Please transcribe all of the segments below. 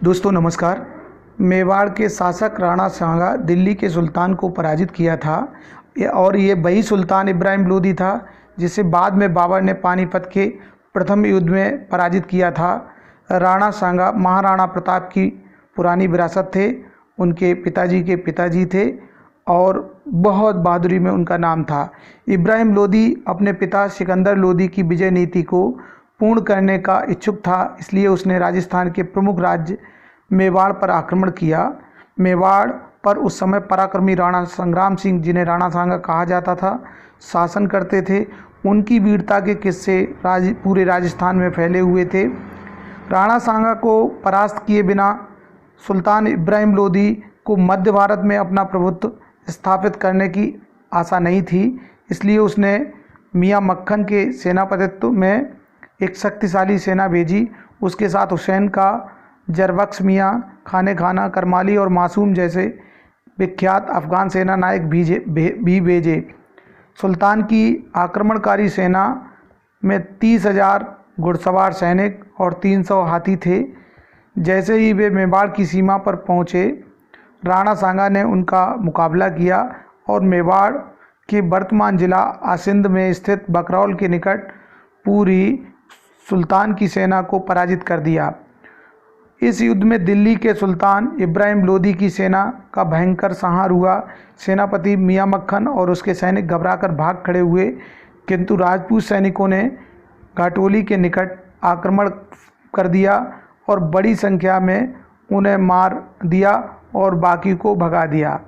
दोस्तों नमस्कार। मेवाड़ के शासक राणा सांगा दिल्ली के सुल्तान को पराजित किया था और ये वही सुल्तान इब्राहिम लोदी था जिसे बाद में बाबर ने पानीपत के प्रथम युद्ध में पराजित किया था। राणा सांगा महाराणा प्रताप की पुरानी विरासत थे, उनके पिताजी के पिताजी थे और बहुत बहादुरी में उनका नाम था। इब्राहिम लोदी अपने पिता सिकंदर लोदी की विजय नीति को पूर्ण करने का इच्छुक था, इसलिए उसने राजस्थान के प्रमुख राज्य मेवाड़ पर आक्रमण किया। मेवाड़ पर उस समय पराक्रमी राणा संग्राम सिंह, जिन्हें राणा सांगा कहा जाता था, शासन करते थे। उनकी वीरता के किस्से पूरे राजस्थान में फैले हुए थे। राणा सांगा को परास्त किए बिना सुल्तान इब्राहिम लोदी को मध्य भारत में अपना प्रभुत्व स्थापित करने की आशा नहीं थी, इसलिए उसने मियाँ मक्खन के सेनापतित्व में एक शक्तिशाली सेना भेजी। उसके साथ हुसैन का जरबख्श मियाँ, खाने खाना, करमाली और मासूम जैसे विख्यात अफ़गान सेना नायक भी भेजे। सुल्तान की आक्रमणकारी सेना में 30,000 घुड़सवार सैनिक और 300 हाथी थे। जैसे ही वे मेवाड़ की सीमा पर पहुँचे, राणा सांगा ने उनका मुकाबला किया और मेवाड़ के वर्तमान जिला आसिंद में स्थित बकरौल के निकट पूरी सुल्तान की सेना को पराजित कर दिया। इस युद्ध में दिल्ली के सुल्तान इब्राहिम लोदी की सेना का भयंकर संहार हुआ। सेनापति मियाँ मक्खन और उसके सैनिक घबराकर भाग खड़े हुए, किंतु राजपूत सैनिकों ने घाटोली के निकट आक्रमण कर दिया और बड़ी संख्या में उन्हें मार दिया और बाकी को भगा दिया।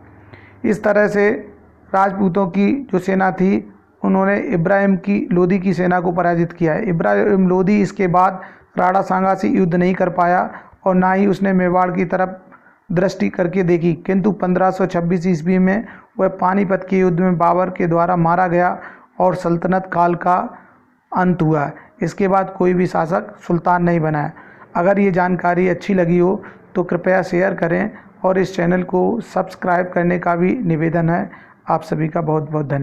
इस तरह से राजपूतों की जो सेना थी, उन्होंने इब्राहिम की लोदी की सेना को पराजित किया है। इब्राहिम लोदी इसके बाद राणा सांगा से युद्ध नहीं कर पाया और ना ही उसने मेवाड़ की तरफ दृष्टि करके देखी, किंतु 1526 ईस्वी में वह पानीपत के युद्ध में बाबर के द्वारा मारा गया और सल्तनत काल का अंत हुआ। इसके बाद कोई भी शासक सुल्तान नहीं बना। अगर ये जानकारी अच्छी लगी हो तो कृपया शेयर करें और इस चैनल को सब्सक्राइब करने का भी निवेदन है। आप सभी का बहुत बहुत धन्यवाद।